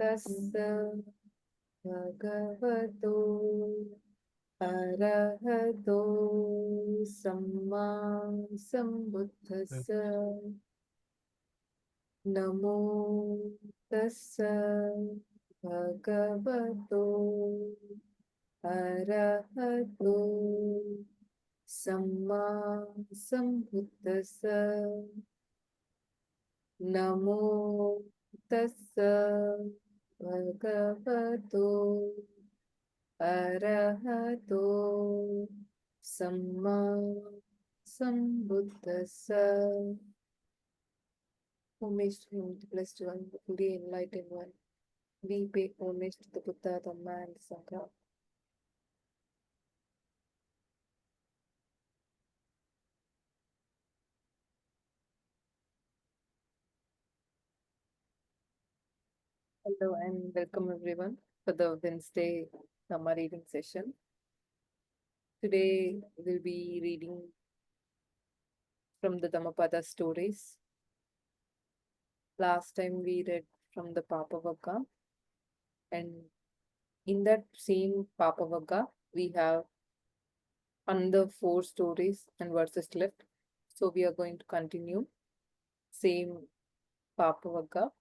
Tassa Bhagavato Arahato Samma Sambuddhassa Namo Tassa Bhagavato Arahato Samma Sambuddhassa Namo Tassa Bhagavato Arahato Samma Sambuddhassa. Homage to him, the blessed one, the fully enlightened one. We pay homage to the Buddha, Dhamma, and Sangha. Hello and welcome everyone for the Wednesday Dhamma reading session. Today we'll be reading from the Dhammapada stories. Last time we read from the Papavagga, and in that same Papavagga we have another 4 stories and verses left. So we are going to continue same Papavagga.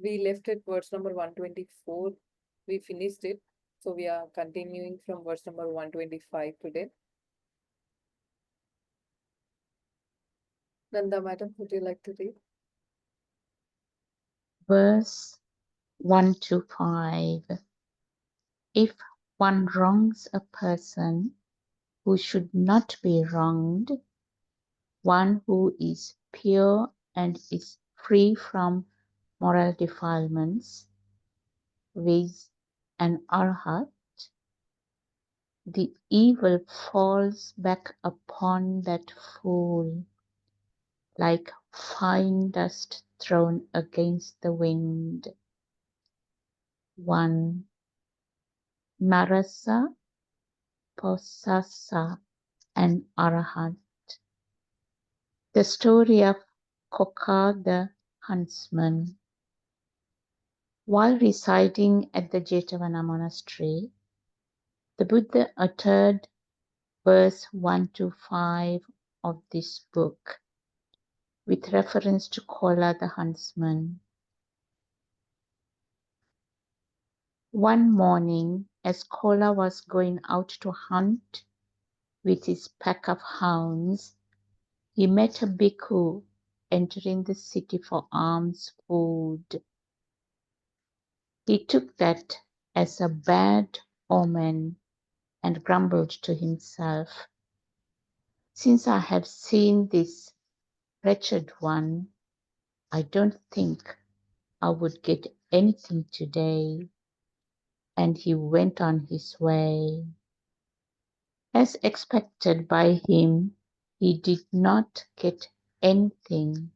We left at verse number 124. We finished it. So we are continuing from verse number 125 today. Nanda, madam, would you like to read? Verse 1 to 5. If one wrongs a person who should not be wronged, one who is pure and is free from moral defilements, viz. An arhat, the evil falls back upon that fool like fine dust thrown against the wind. 1. Narasa Posasa and Arahant. The story of Koka the huntsman. While residing at the Jetavana monastery, the Buddha uttered verse 1 to 5 of this book with reference to Kola the huntsman. One morning, as Kola was going out to hunt with his pack of hounds, he met a bhikkhu entering the city for alms food. He took that as a bad omen and grumbled to himself, "Since I have seen this wretched one, I don't think I would get anything today." And he went on his way. As expected by him, he did not get anything.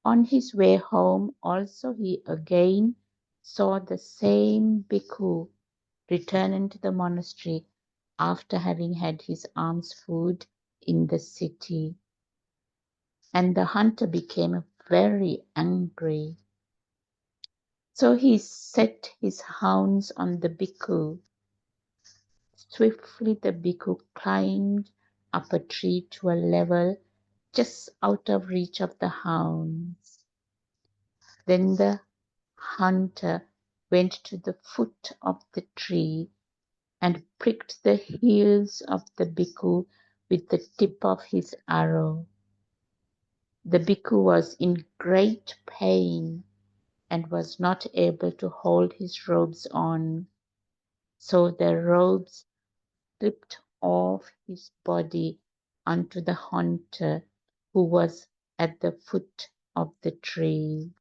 On his way home also he again saw the same bhikkhu returning to the monastery after having had his alms food in the city. And the hunter became very angry. So he set his hounds on the bhikkhu. Swiftly the bhikkhu climbed up a tree to a level just out of reach of the hounds. Then the hunter went to the foot of the tree and pricked the heels of the bhikkhu with the tip of his arrow. The bhikkhu was in great pain and was not able to hold his robes on, so the robes slipped off his body onto the hunter who was at the foot of the tree.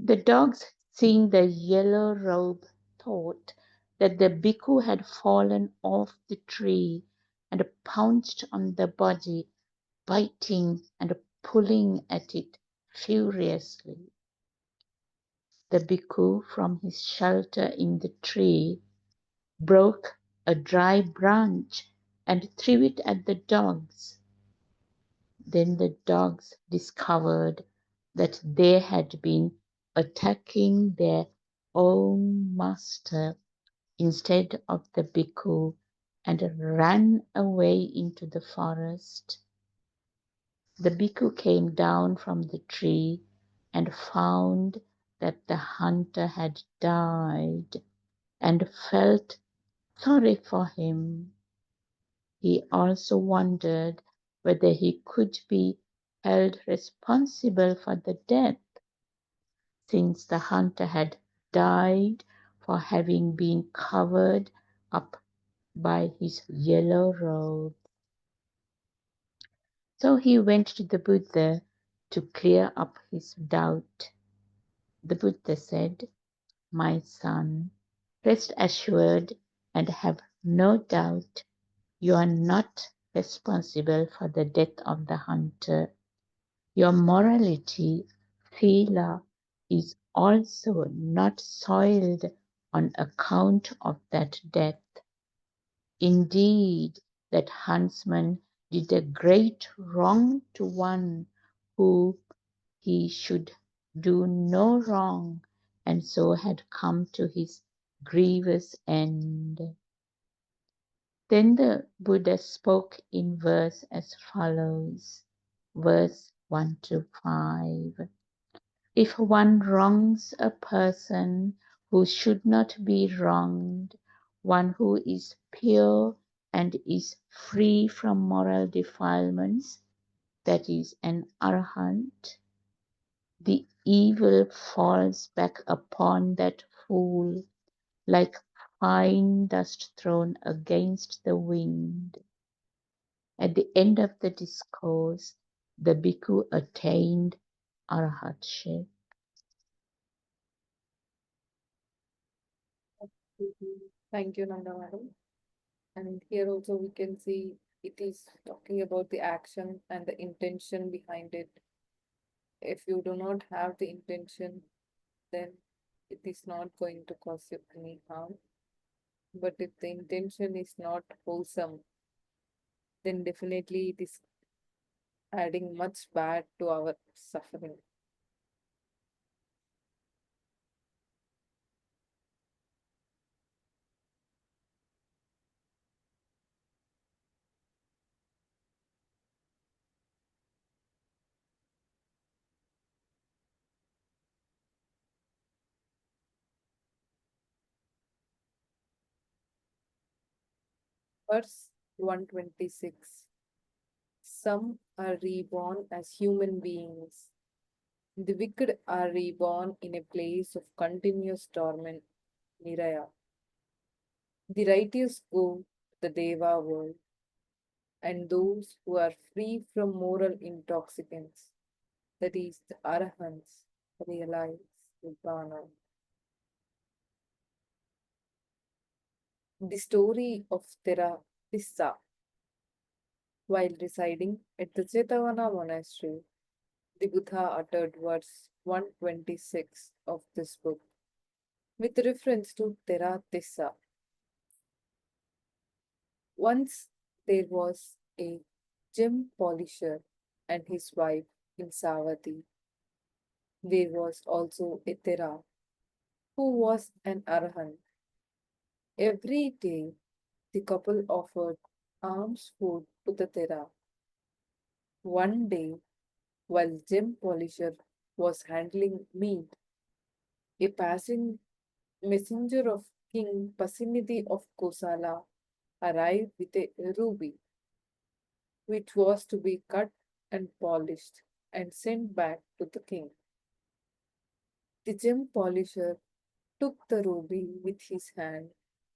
The dogs, seeing the yellow robe, thought that the bhikkhu had fallen off the tree and pounced on the body, biting and pulling at it furiously. The bhikkhu, from his shelter in the tree, broke a dry branch and threw it at the dogs. Then the dogs discovered that they had been attacking their own master instead of the bhikkhu and ran away into the forest. The bhikkhu came down from the tree and found that the hunter had died and felt sorry for him. He also wondered whether he could be held responsible for the death, since the hunter had died for having been covered up by his yellow robe. So he went to the Buddha to clear up his doubt. The Buddha said, "My son, rest assured and have no doubt you are not responsible for the death of the hunter. Your morality, Sila, is also not soiled on account of that death. Indeed, that huntsman did a great wrong to one who he should do no wrong, and so had come to his grievous end." Then the Buddha spoke in verse as follows, verse 1 to 5. If one wrongs a person who should not be wronged, one who is pure and is free from moral defilements, that is an arahant, the evil falls back upon that fool like fine dust thrown against the wind. At the end of the discourse, the bhikkhu attained arahatship. Thank you, Nanda madam. And here also we can see it is talking about the action and the intention behind it. If you do not have the intention, then it is not going to cause you any harm. But if the intention is not wholesome, then definitely it is adding much bad to our suffering. Verse 126. Some are reborn as human beings. The wicked are reborn in a place of continuous torment, Niraya. The righteous go to the Deva world, and those who are free from moral intoxicants, that is, the Arahants, realize Nibbana. The story of Tissa, while residing at the Chetavana monastery, the Buddha uttered verse 126 of this book with reference to Tissa. Once there was a gem polisher and his wife in Savatthi. There was also a Tera who was an Arahant. Every day the couple offered alms food to the Tera. One day, while gem polisher was handling meat, a passing messenger of King Pasinidhi of Kosala arrived with a ruby, which was to be cut and polished and sent back to the king. The gem polisher took the ruby with his hand,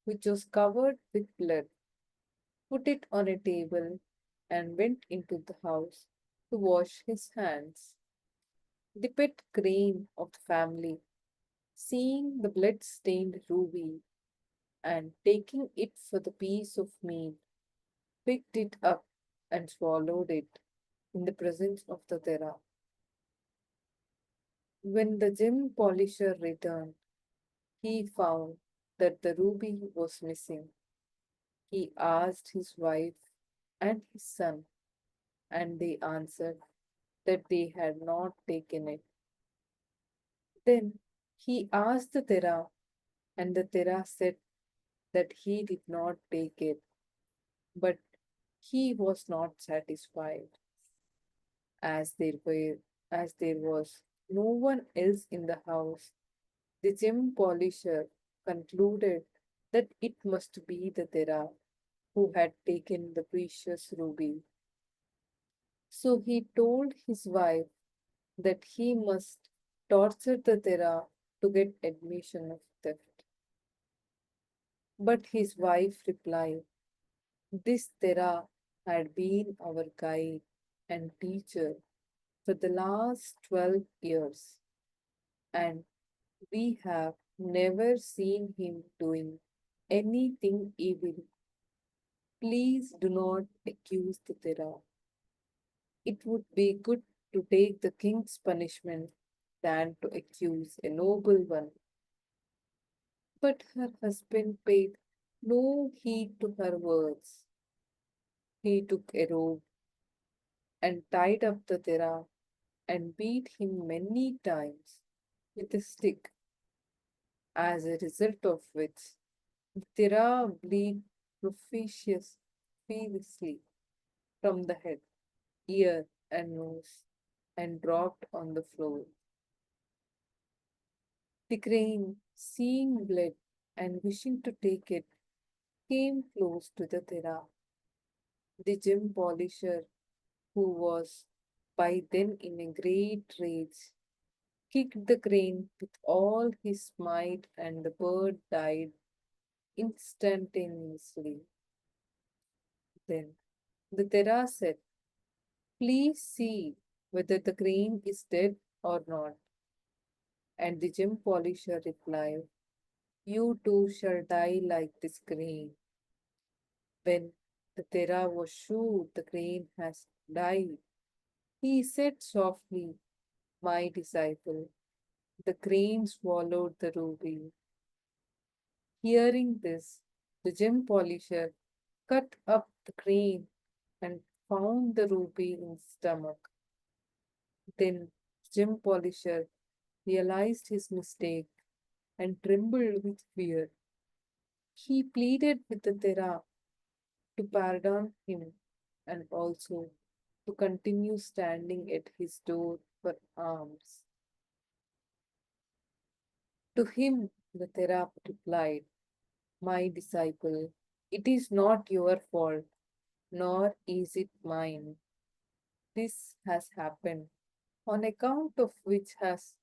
which was covered with blood, put it on a table, and went into the house to wash his hands. The pet crane of the family, seeing the blood-stained ruby and taking it for the piece of meat, picked it up and swallowed it in the presence of the Tera. When the gem polisher returned, he found that the ruby was missing. He asked his wife and his son, and they answered that they had not taken it. Then he asked the Tera, and the Tera said that he did not take it, but he was not satisfied, as there were as there was no one else in the house. The gem polisher concluded that it must be the Tera who had taken the precious ruby. So he told his wife that he must torture the Tera to get admission of theft. But his wife replied, this Tera had been our guide and teacher for the last 12 years, and we have never seen him doing anything evil. Please do not accuse the Tera. It would be good to take the king's punishment than to accuse a noble one. But her husband paid no heed to her words. He took a rope and tied up the Tera and beat him many times with a stick, as a result of which the Tera bleed profusely from the head, ear, and nose and dropped on the floor. The crane, seeing blood and wishing to take it, came close to the Tera. The gem polisher, who was by then in a great rage, kicked the crane with all his might, and the bird died instantaneously. Then the Tera said, please see whether the crane is dead or not. And the gem polisher replied, you too shall die like this crane. When the Tera was sure the crane has died, he said softly, my disciple, the crane swallowed the ruby. Hearing this, the gem polisher cut up the crane and found the ruby in its stomach. Then gem polisher realized his mistake and trembled with fear. He pleaded with the Tera to pardon him and also to continue standing at his door for alms. To him, the Tera replied, my disciple, it is not your fault, nor is it mine. This has happened on account of which has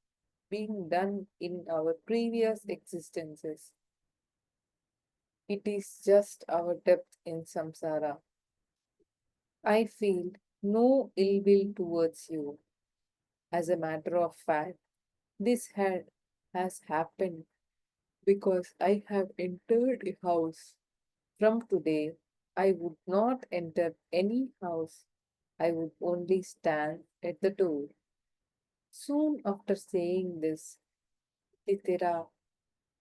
been done in our previous existences. It is just our depth in samsara. I feel no ill will towards you. As a matter of fact, has happened because I have entered a house. From today, I would not enter any house. I would only stand at the door. Soon after saying this, Titira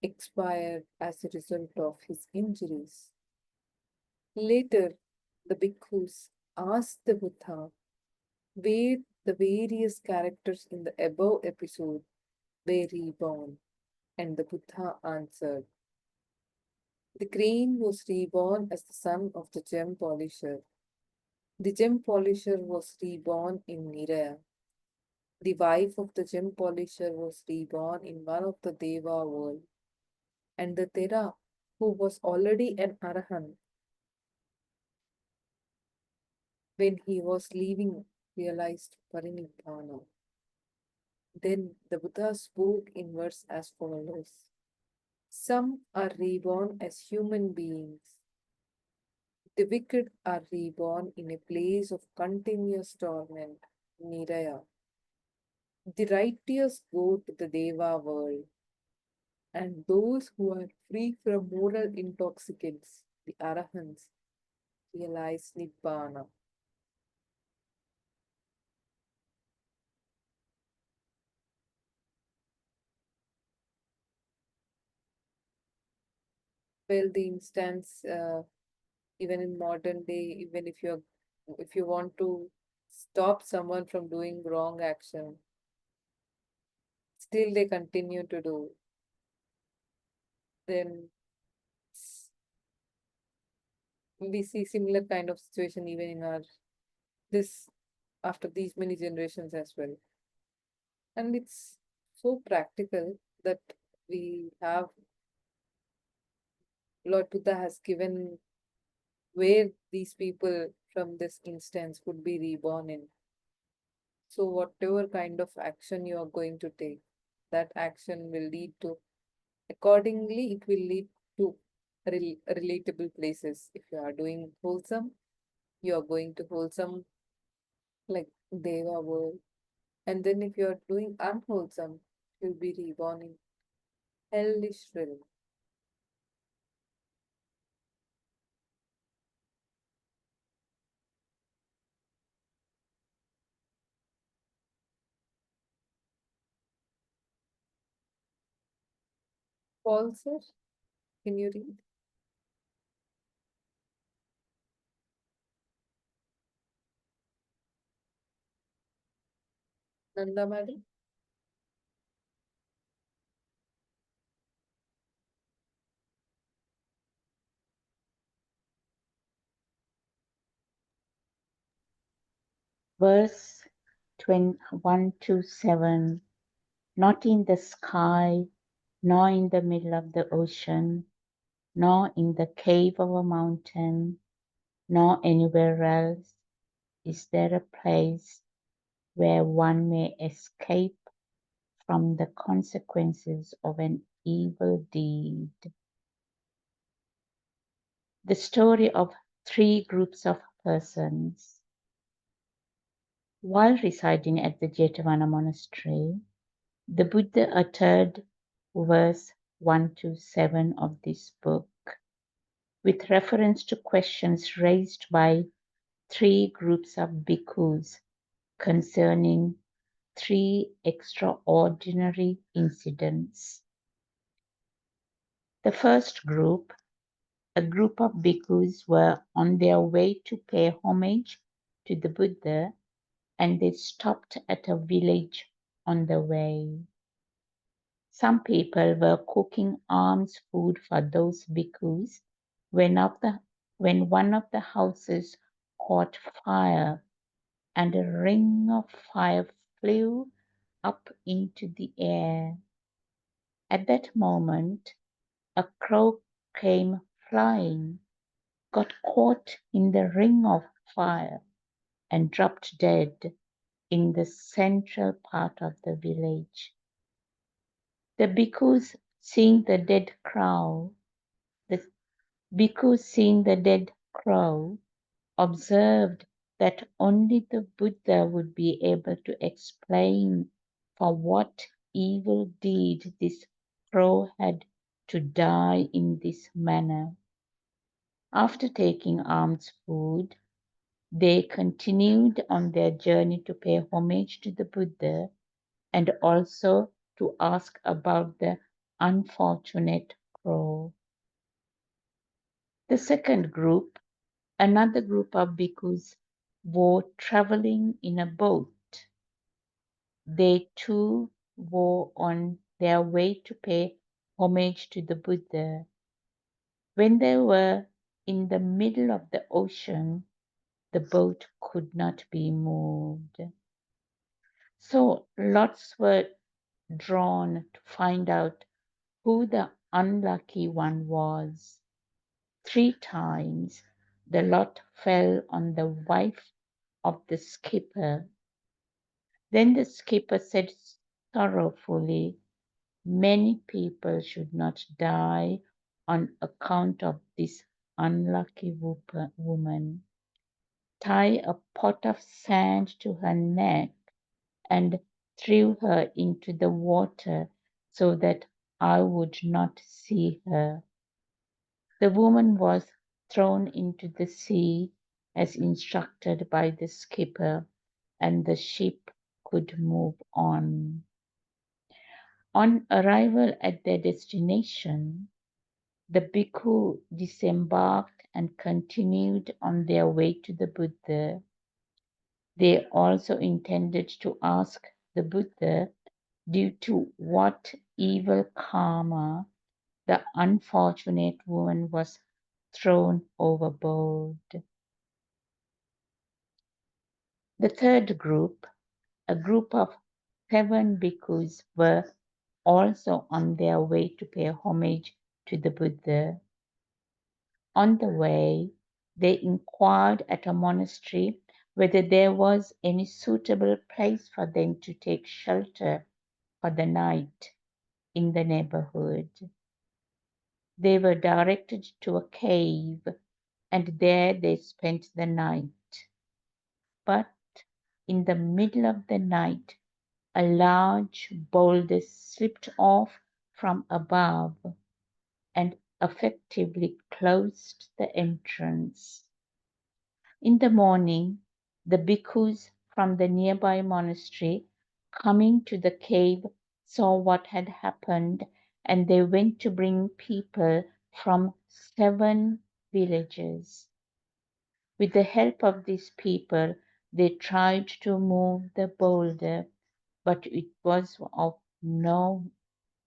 expired as a result of his injuries. Later, the bhikkhus asked the Buddha where the various characters in the above episode were reborn, and the Buddha answered, the crane was reborn as the son of the gem polisher. The gem polisher was reborn in Niraya. The wife of the gem polisher was reborn in one of the Deva world, and the Tera, who was already an Arahant when he was leaving, realized Parinibbana. Then the Buddha spoke in verse as follows. Some are reborn as human beings. The wicked are reborn in a place of continuous torment, Niraya. The righteous go to the Deva world, and those who are free from moral intoxicants, the Arahants, realize Nibbana. Well, the instance, even in modern day, even if you want to stop someone from doing wrong action, still they continue to do, then we see similar kind of situation even in our this after these many generations as well. And it's so practical that we have Lord Buddha has given where these people from this instance could be reborn in. So whatever kind of action you are going to take, that action will lead to, accordingly, it will lead to relatable places. If you are doing wholesome, you are going to wholesome like Deva world. And then if you are doing unwholesome, you'll be reborn in hellish realm. Paul sir, can you read? Nanda madam? Verse 1 to 7. Not in the sky, nor in the middle of the ocean, nor in the cave of a mountain, nor anywhere else is there a place where one may escape from the consequences of an evil deed. The story of three groups of persons. While residing at the Jetavana monastery, the Buddha uttered verse 1 to 7 of this book with reference to questions raised by three groups of bhikkhus concerning three extraordinary incidents. The first group, a group of bhikkhus, were on their way to pay homage to the Buddha, and they stopped at a village on the way. Some people were cooking alms food for those bhikkhus when one of the houses caught fire and a ring of fire flew up into the air. At that moment, a crow came flying, got caught in the ring of fire, and dropped dead in the central part of the village. The bhikkhus seeing the dead crow, the bhikkhus seeing the dead crow, observed that only the Buddha would be able to explain for what evil deed this crow had to die in this manner. After taking alms food, they continued on their journey to pay homage to the Buddha and also to ask about the unfortunate crow. The second group, another group of bhikkhus, were traveling in a boat. They too were on their way to pay homage to the Buddha. When they were in the middle of the ocean, the boat could not be moved. So lots were drawn to find out who the unlucky one was. 3 times the lot fell on the wife of the skipper. Then the skipper said sorrowfully, "Many people should not die on account of this unlucky woman. Tie a pot of sand to her neck and threw her into the water so that I would not see her." The woman was thrown into the sea as instructed by the skipper, and the ship could move on. On arrival at their destination, the bhikkhu disembarked and continued on their way to the Buddha. They also intended to ask the Buddha due to what evil karma the unfortunate woman was thrown overboard. The third group, a group of 7 bhikkhus, were also on their way to pay homage to the Buddha. On the way, they inquired at a monastery whether there was any suitable place for them to take shelter for the night in the neighborhood. They were directed to a cave, and there they spent the night. But in the middle of the night, a large boulder slipped off from above and effectively closed the entrance. In the morning, the bhikkhus from the nearby monastery, coming to the cave, saw what had happened, and they went to bring people from 7 villages. With the help of these people, they tried to move the boulder, but it was of no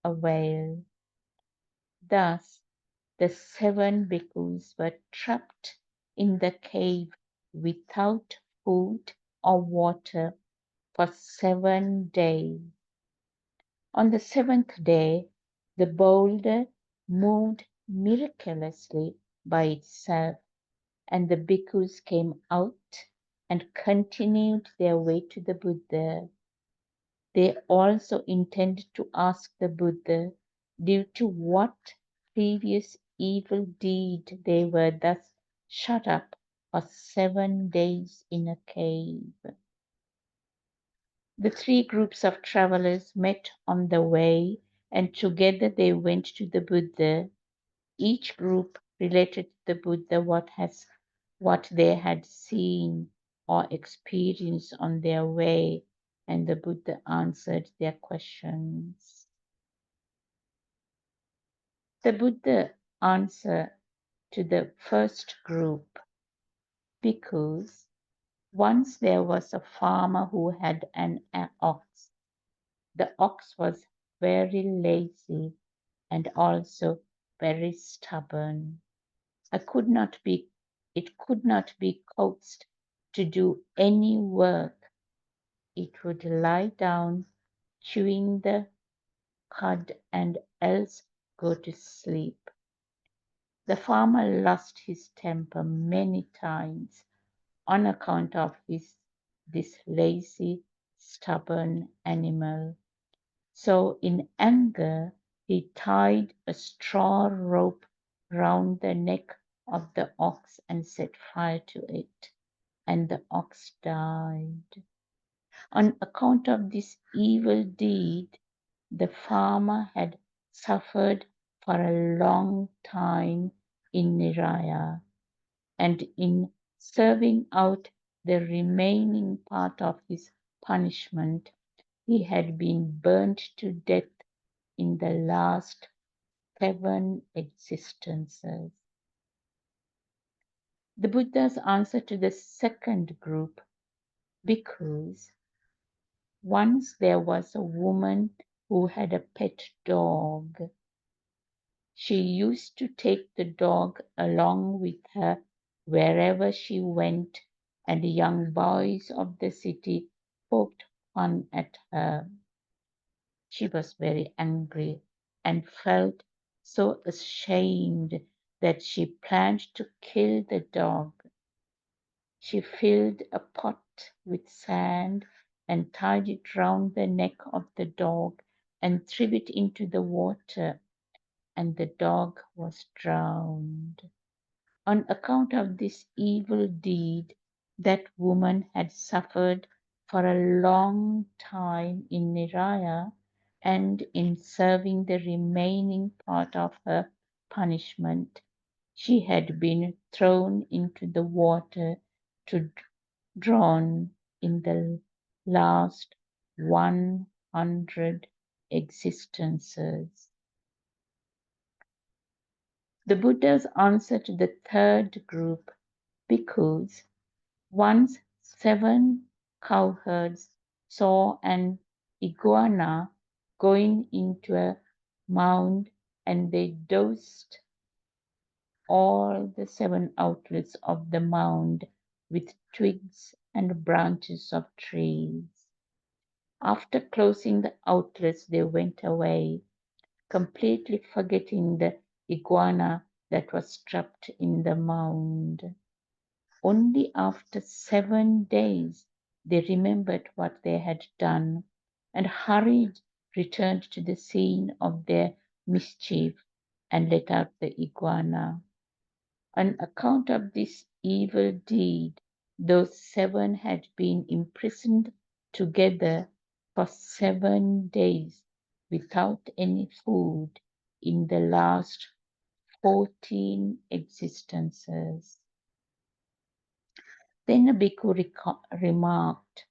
avail. Thus, the 7 bhikkhus were trapped in the cave without food or water for 7 days. On the 7th day, the boulder moved miraculously by itself, and the bhikkhus came out and continued their way to the Buddha. They also intended to ask the Buddha due to what previous evil deed they were thus shut up for 7 days in a cave. The 3 groups of travelers met on the way, and together they went to the Buddha. Each group related to the Buddha what they had seen or experienced on their way, and the Buddha answered their questions. The Buddha answer to the first group, because once there was a farmer who had an ox. The ox was very lazy and also very stubborn. It could not be coaxed to do any work. It would lie down chewing the cud and else go to sleep. The farmer lost his temper many times on account of this lazy, stubborn animal. So in anger, he tied a straw rope round the neck of the ox and set fire to it, and the ox died. On account of this evil deed, the farmer had suffered for a long time in Niraya, and in serving out the remaining part of his punishment, he had been burnt to death in the last 7 existences. The Buddha's answer to the second group, because once there was a woman who had a pet dog. She used to take the dog along with her wherever she went, and the young boys of the city poked fun at her. She was very angry and felt so ashamed that she planned to kill the dog. She filled a pot with sand and tied it round the neck of the dog and threw it into the water, and the dog was drowned. On account of this evil deed, that woman had suffered for a long time in Niraya, and in serving the remaining part of her punishment, she had been thrown into the water to drown in the last 100 existences. The Buddha's answer to the third group, because once 7 cowherds saw an iguana going into a mound, and they dosed all the 7 outlets of the mound with twigs and branches of trees. After closing the outlets, they went away, completely forgetting the iguana that was trapped in the mound. Only after 7 days they remembered what they had done, and hurried returned to the scene of their mischief and let out the iguana. On account of this evil deed, those 7 had been imprisoned together for 7 days without any food in the last 14 existences. Then a bhikkhu remarked,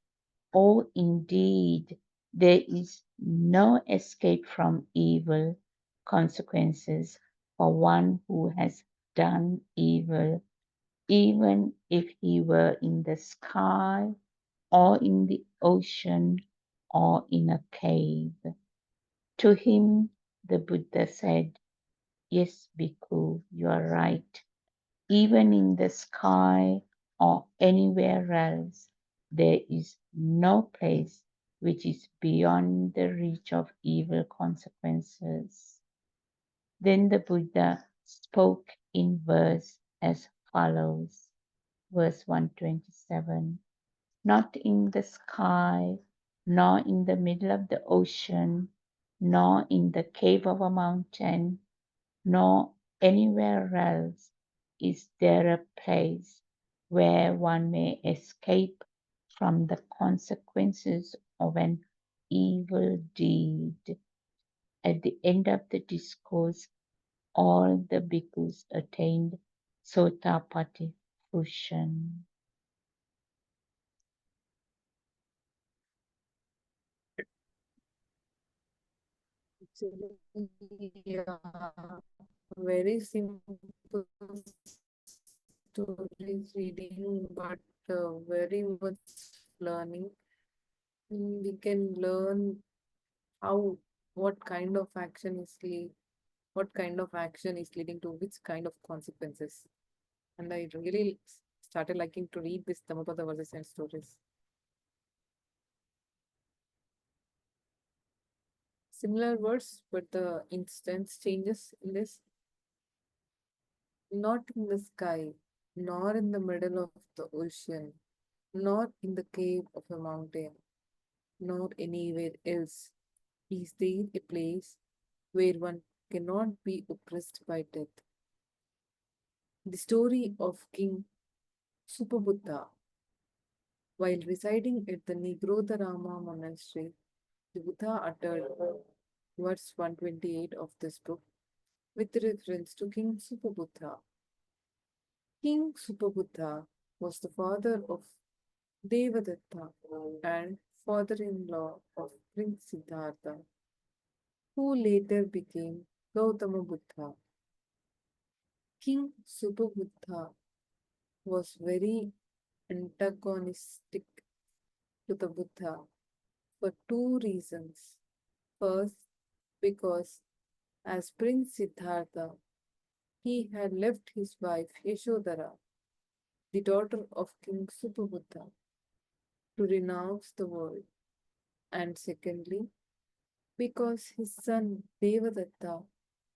"Oh, indeed, there is no escape from evil consequences for one who has done evil, even if he were in the sky or in the ocean or in a cave." To him, the Buddha said, "Yes, bhikkhu, you are right. Even in the sky or anywhere else, there is no place which is beyond the reach of evil consequences." Then the Buddha spoke in verse as follows, verse 127. "Not in the sky, nor in the middle of the ocean, nor in the cave of a mountain, nor anywhere else is there a place where one may escape from the consequences of an evil deed." At the end of the discourse, all the bhikkhus attained Sotapatti fruition. Actually, yeah, very simple stories reading, but very much learning. We can learn how, what kind of action is what kind of action is leading to which kind of consequences. And I really started liking to read this Dhammapada verses and stories. Similar words, but the instance changes in this. Not in the sky, nor in the middle of the ocean, nor in the cave of a mountain, nor anywhere else is there a place where one cannot be oppressed by death. The story of King Supabuddha. While residing at the Nigrodharama monastery, the Buddha uttered verse 128 of this book with reference to King Supabuddha. King Supabuddha was the father of Devadatta and father-in-law of Prince Siddhartha, who later became Gautama Buddha. King Supabuddha was very antagonistic to the Buddha for 2 reasons. First, because as Prince Siddhartha, he had left his wife Yashodhara, the daughter of King Supabuddha, to renounce the world. And secondly, because his son Devadatta,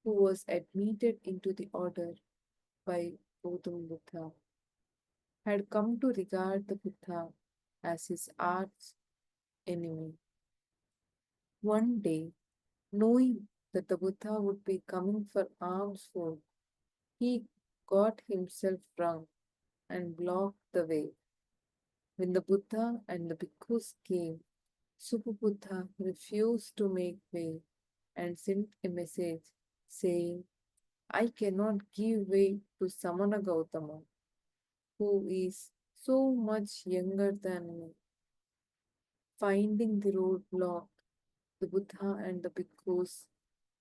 who was admitted into the order by Gautama Buddha, had come to regard the Buddha as his arch enemy. One day, knowing that the Buddha would be coming for alms food, he got himself drunk and blocked the way. When the Buddha and the bhikkhus came, Supabuddha refused to make way and sent a message saying, "I cannot give way to Samana Gautama, who is so much younger than me." Finding the road blocked, the Buddha and the bhikkhus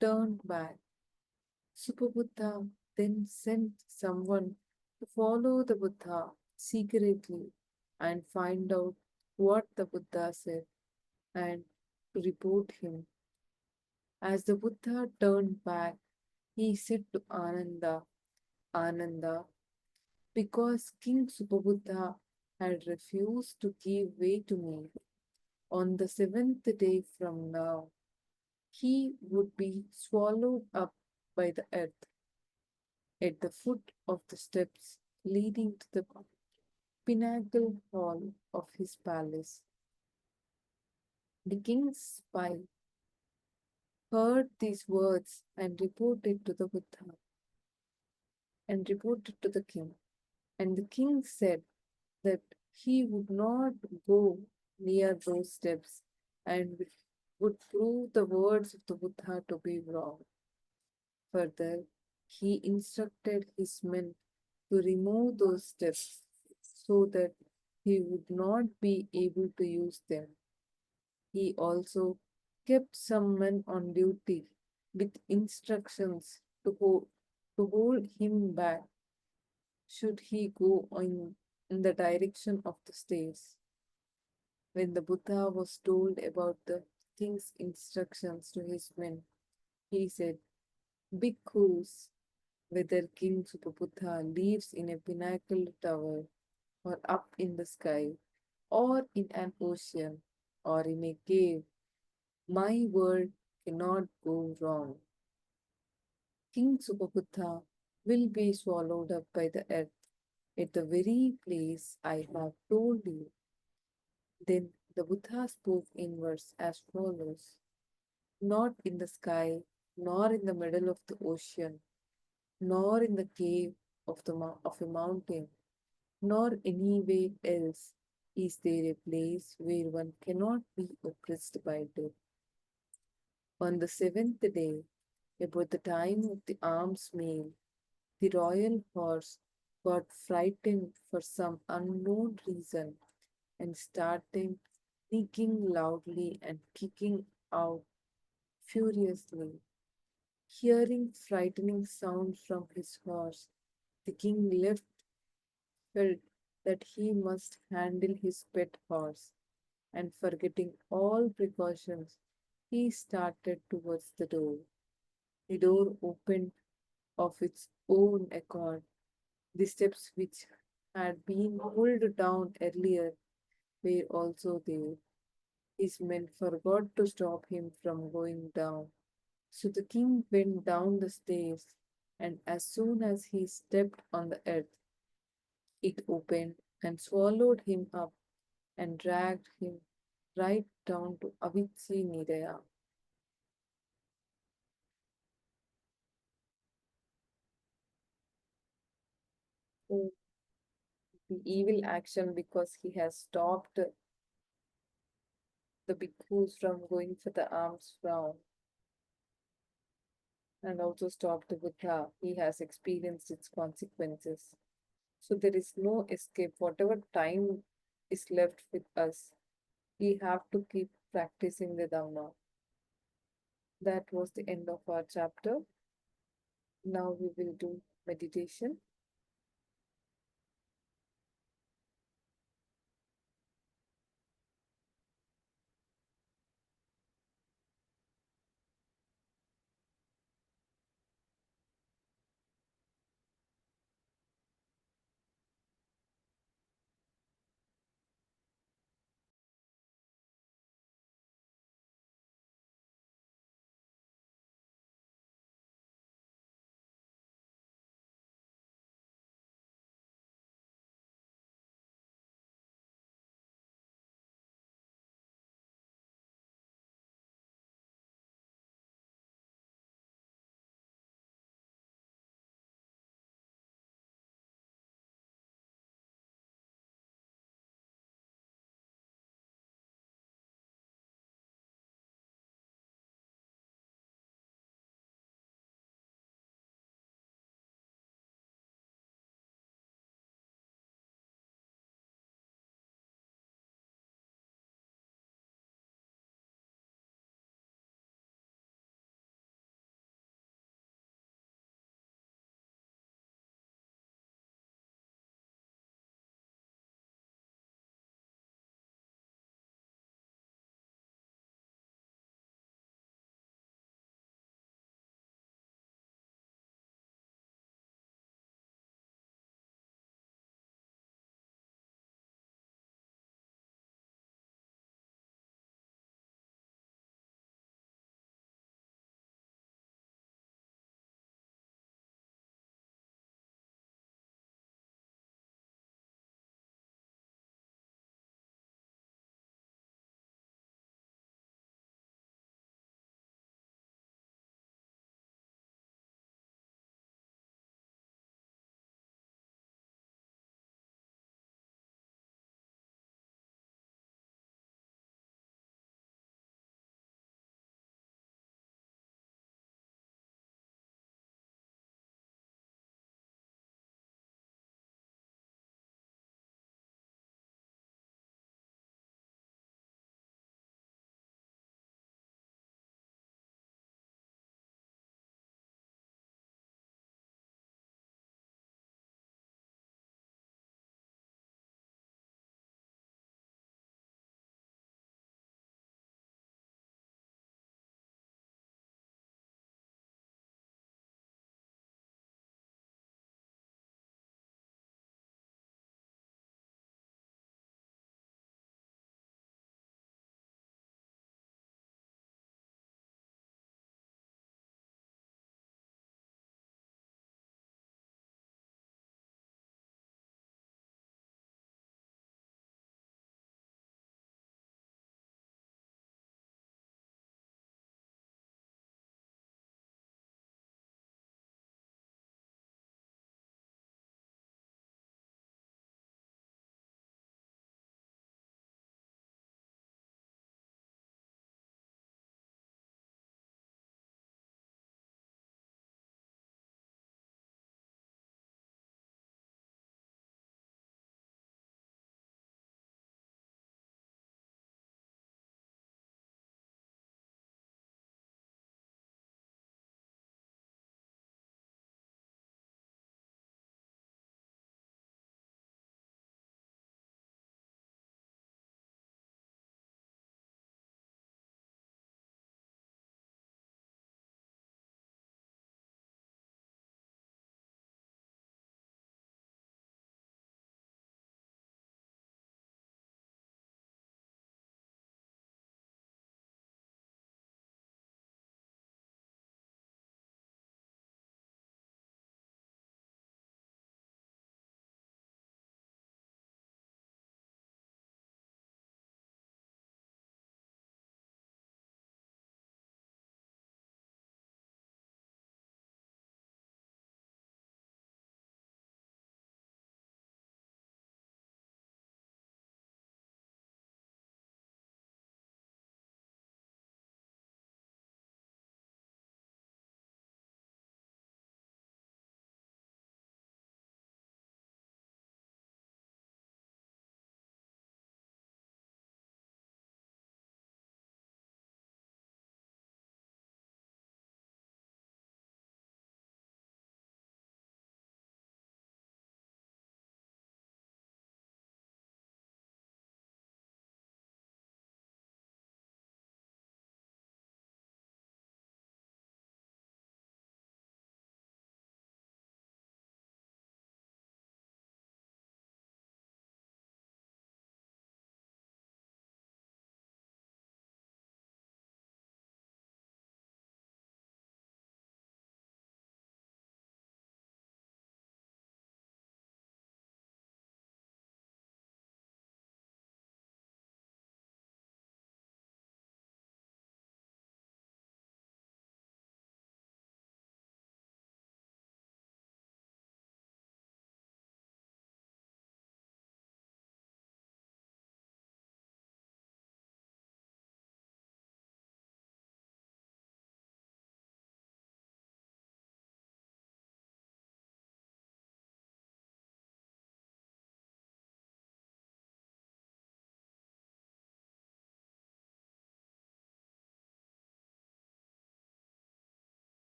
turned back. Supabuddha then sent someone to follow the Buddha secretly and find out what the Buddha said and to report him. As the Buddha turned back, he said to Ananda, because King Supabuddha had refused to give way to me, on the seventh day from now, he would be swallowed up by the earth at the foot of the steps leading to the pinnacle hall of his palace. The king's spy heard these words and reported to the king. And the king said that he would not go near those steps and would prove the words of the Buddha to be wrong. Further, he instructed his men to remove those steps so that he would not be able to use them. He also kept some men on duty with instructions to hold him back should he go in the direction of the stairs. When the Buddha was told about the king's instructions to his men, he said, Bhikkhus, whether King Supabuddha lives in a pinnacle tower or up in the sky or in an ocean or in a cave, my word cannot go wrong. King Supabuddha will be swallowed up by the earth at the very place I have told you. Then the Buddha spoke in verse as follows: Not in the sky, nor in the middle of the ocean, nor in the cave of a mountain, nor anywhere else is there a place where one cannot be oppressed by death. On the seventh day, about the time of the alms meal, the royal horse got frightened for some unknown reason and started sneaking loudly and kicking out furiously. Hearing frightening sounds from his horse, the king felt that he must handle his pet horse, and forgetting all precautions, he started towards the door. The door opened of its own accord. The steps which had been pulled down earlier were also there. His men forgot to stop him from going down. So the king went down the stairs, and as soon as he stepped on the earth, it opened and swallowed him up and dragged him right down to Avitsi Nidaya. So the evil action because he has stopped the bhikkhus from going for the alms round and also stopped the Buddha. He has experienced its consequences. So there is no escape. Whatever time is left with us, we have to keep practicing the Dhamma. That was the end of our chapter. Now we will do meditation.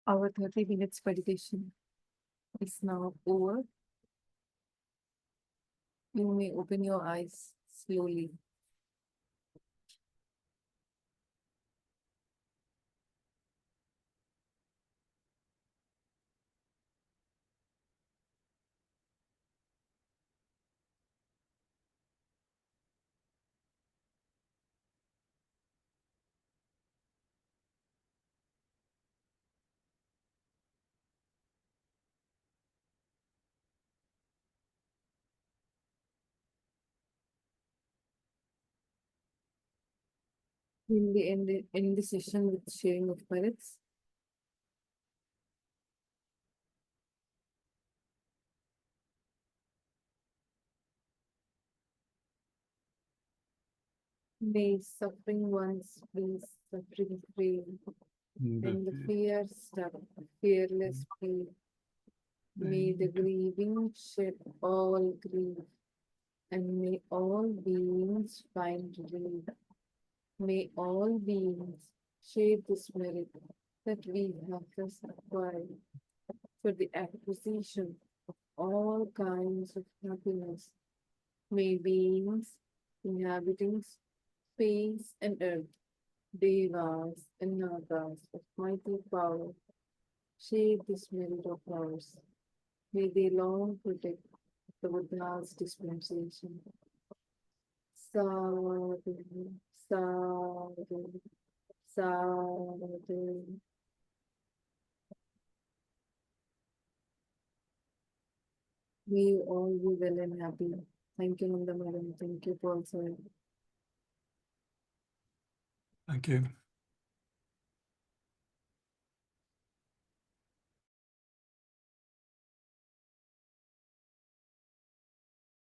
Our 30 minutes meditation is now over. You may open your eyes slowly. We'll be end the session with sharing of merits. May suffering ones be suffering free, and the fear stop, fearless free. May the grieving shed all grief, and may all beings find relief. May all beings share this merit that we have thus acquired for the acquisition of all kinds of happiness. May beings inhabiting space and earth, devas and nagas of mighty power, share this merit of ours. May they long protect the Buddha's dispensation. Sadhu, sadhu, sadhu. May you all be well and happy. Thank you, Nanda Madam. Thank you, Paul sir. Thank you.